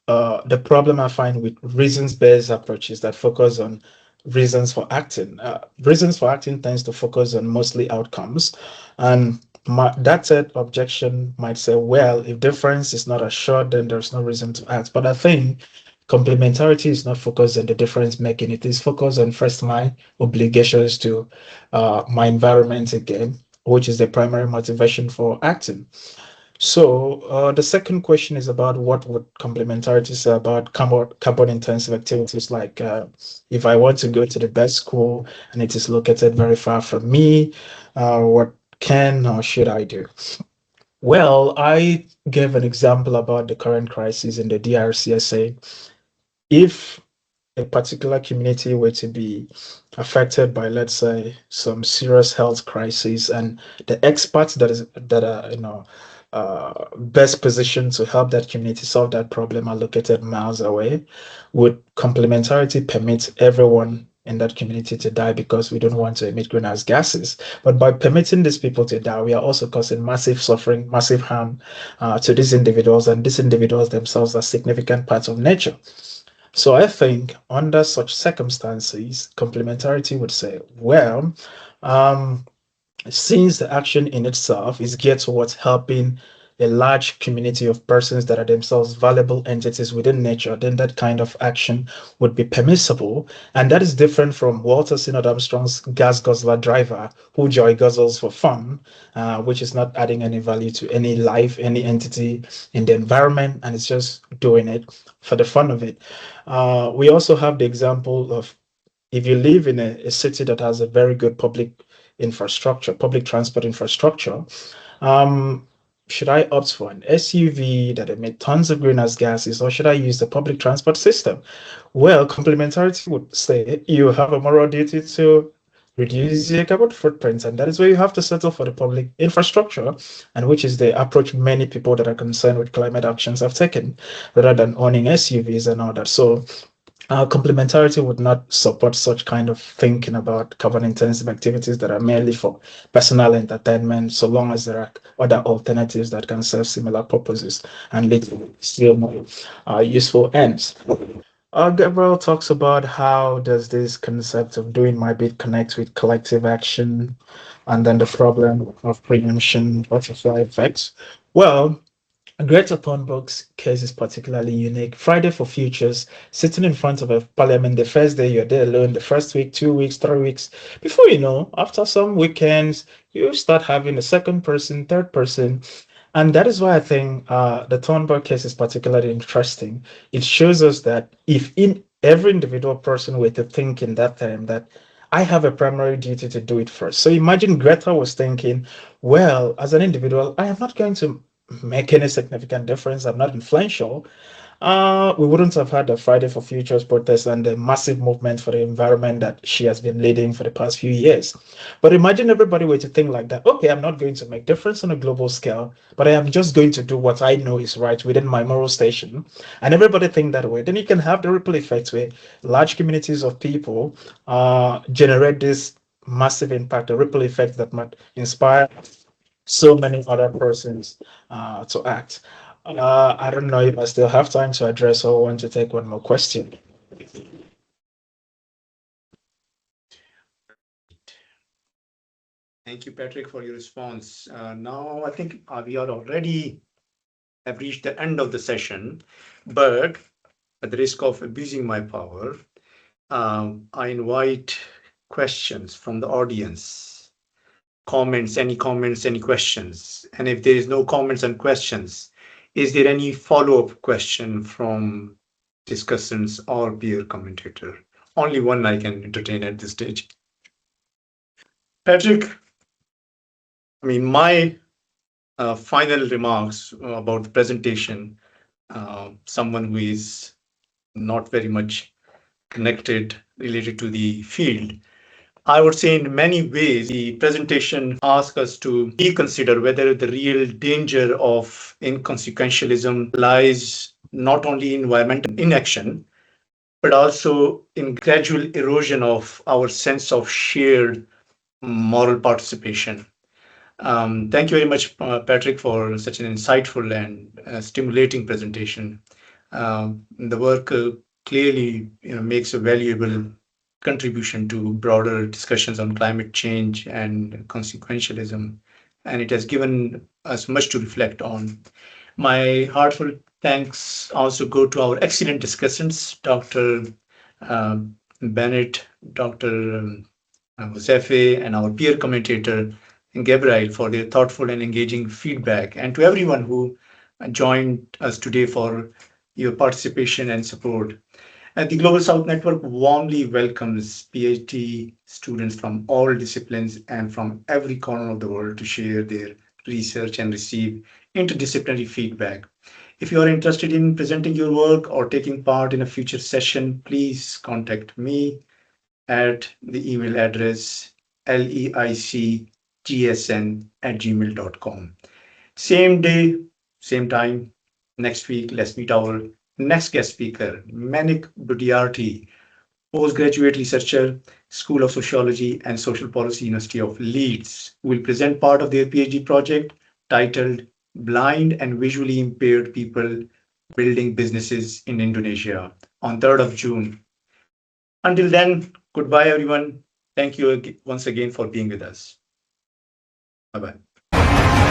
the problem I find with reasons-based approaches that focus on reasons for acting. Reasons for acting tends to focus on mostly outcomes. And that said, objection might say, well, if difference is not assured, then there's no reason to act. But I think complementarity is not focused on the difference making. It is focused on first my obligations to my environment again, which is the primary motivation for acting. So the second question is about what would complementarity say about carbon-intensive activities, like if I want to go to the best school and it is located very far from me, what can or should I do? Well, I gave an example about the current crisis in the DRCSA. If a particular community were to be affected by, let's say, some serious health crisis, and the experts that are best positioned to help that community solve that problem are located miles away, would complementarity permit everyone in that community to die because we don't want to emit greenhouse gases? But by permitting these people to die, we are also causing massive suffering, massive harm to these individuals, and these individuals themselves are significant parts of nature. So I think under such circumstances, complementarity would say, well, since the action in itself is geared towards helping a large community of persons that are themselves valuable entities within nature, then that kind of action would be permissible. And that is different from Walter Synod Armstrong's gas guzzler driver who joy guzzles for fun, which is not adding any value to any life, any entity in the environment, and it's just doing it for the fun of it. We also have the example of if you live in a city that has a very good public infrastructure, public transport infrastructure, um, should I opt for an SUV that emit tons of greenhouse gases, or should I use the public transport system? Well, complementarity would say you have a moral duty to reduce your carbon footprint, and that is where you have to settle for the public infrastructure, and which is the approach many people that are concerned with climate actions have taken, rather than owning SUVs and all that. So complementarity would not support such kind of thinking about carbon-intensive activities that are merely for personal entertainment, so long as there are other alternatives that can serve similar purposes and lead to still more useful ends. Gabriel talks about how does this concept of doing my bit connect with collective action, and then the problem of preemption butterfly effects. Well, Greta Thunberg's case is particularly unique. Friday for Futures, sitting in front of a parliament the first day you're there alone, the first week, 2 weeks, 3 weeks. Before you know, after some weekends, you start having a second person, third person. And that is why I think the Thunberg case is particularly interesting. It shows us that if in every individual person were to think in that term, that I have a primary duty to do it first. So imagine Greta was thinking, well, as an individual, I am not going to make any significant difference. I'm not influential. We wouldn't have had the Friday for Futures protest and the massive movement for the environment that she has been leading for the past few years. But imagine everybody were to think like that. Okay, I'm not going to make difference on a global scale, but I am just going to do what I know is right within my moral station. And everybody think that way. Then you can have the ripple effect where large communities of people generate this massive impact, a ripple effect that might inspire so many other persons to act. I don't know if I still have time to address or want to take one more question. Thank you, Patrick, for your response. Now, I think we are already have reached the end of the session, but at the risk of abusing my power, I invite questions from the audience. Comments, any questions? And if there is no comments and questions, is there any follow-up question from discussants or peer commentator? Only one I can entertain at this stage. Patrick, I mean, my final remarks about the presentation, someone who is not very much connected, related to the field, I would say in many ways, the presentation asks us to reconsider whether the real danger of inconsequentialism lies not only in environmental inaction, but also in gradual erosion of our sense of shared moral participation. Thank you very much, Patrick, for such an insightful and stimulating presentation. The work clearly makes a valuable contribution to broader discussions on climate change and consequentialism, and it has given us much to reflect on. My heartfelt thanks also go to our excellent discussants, Dr. Bennet, Dr. Huzeyfe, and our peer commentator, Gabriel, for their thoughtful and engaging feedback, and to everyone who joined us today for your participation and support. And the Global South Network warmly welcomes PhD students from all disciplines and from every corner of the world to share their research and receive interdisciplinary feedback. If you are interested in presenting your work or taking part in a future session, please contact me at the email address leicgsn@gmail.com. Same day, same time, next week, let's meet our next guest speaker, Manik Budiarti, postgraduate researcher, School of Sociology and Social Policy, University of Leeds, who will present part of their PhD project titled Blind and Visually Impaired People Building Businesses in Indonesia on 3rd of June. Until then, goodbye, everyone. Thank you once again for being with us. Bye-bye.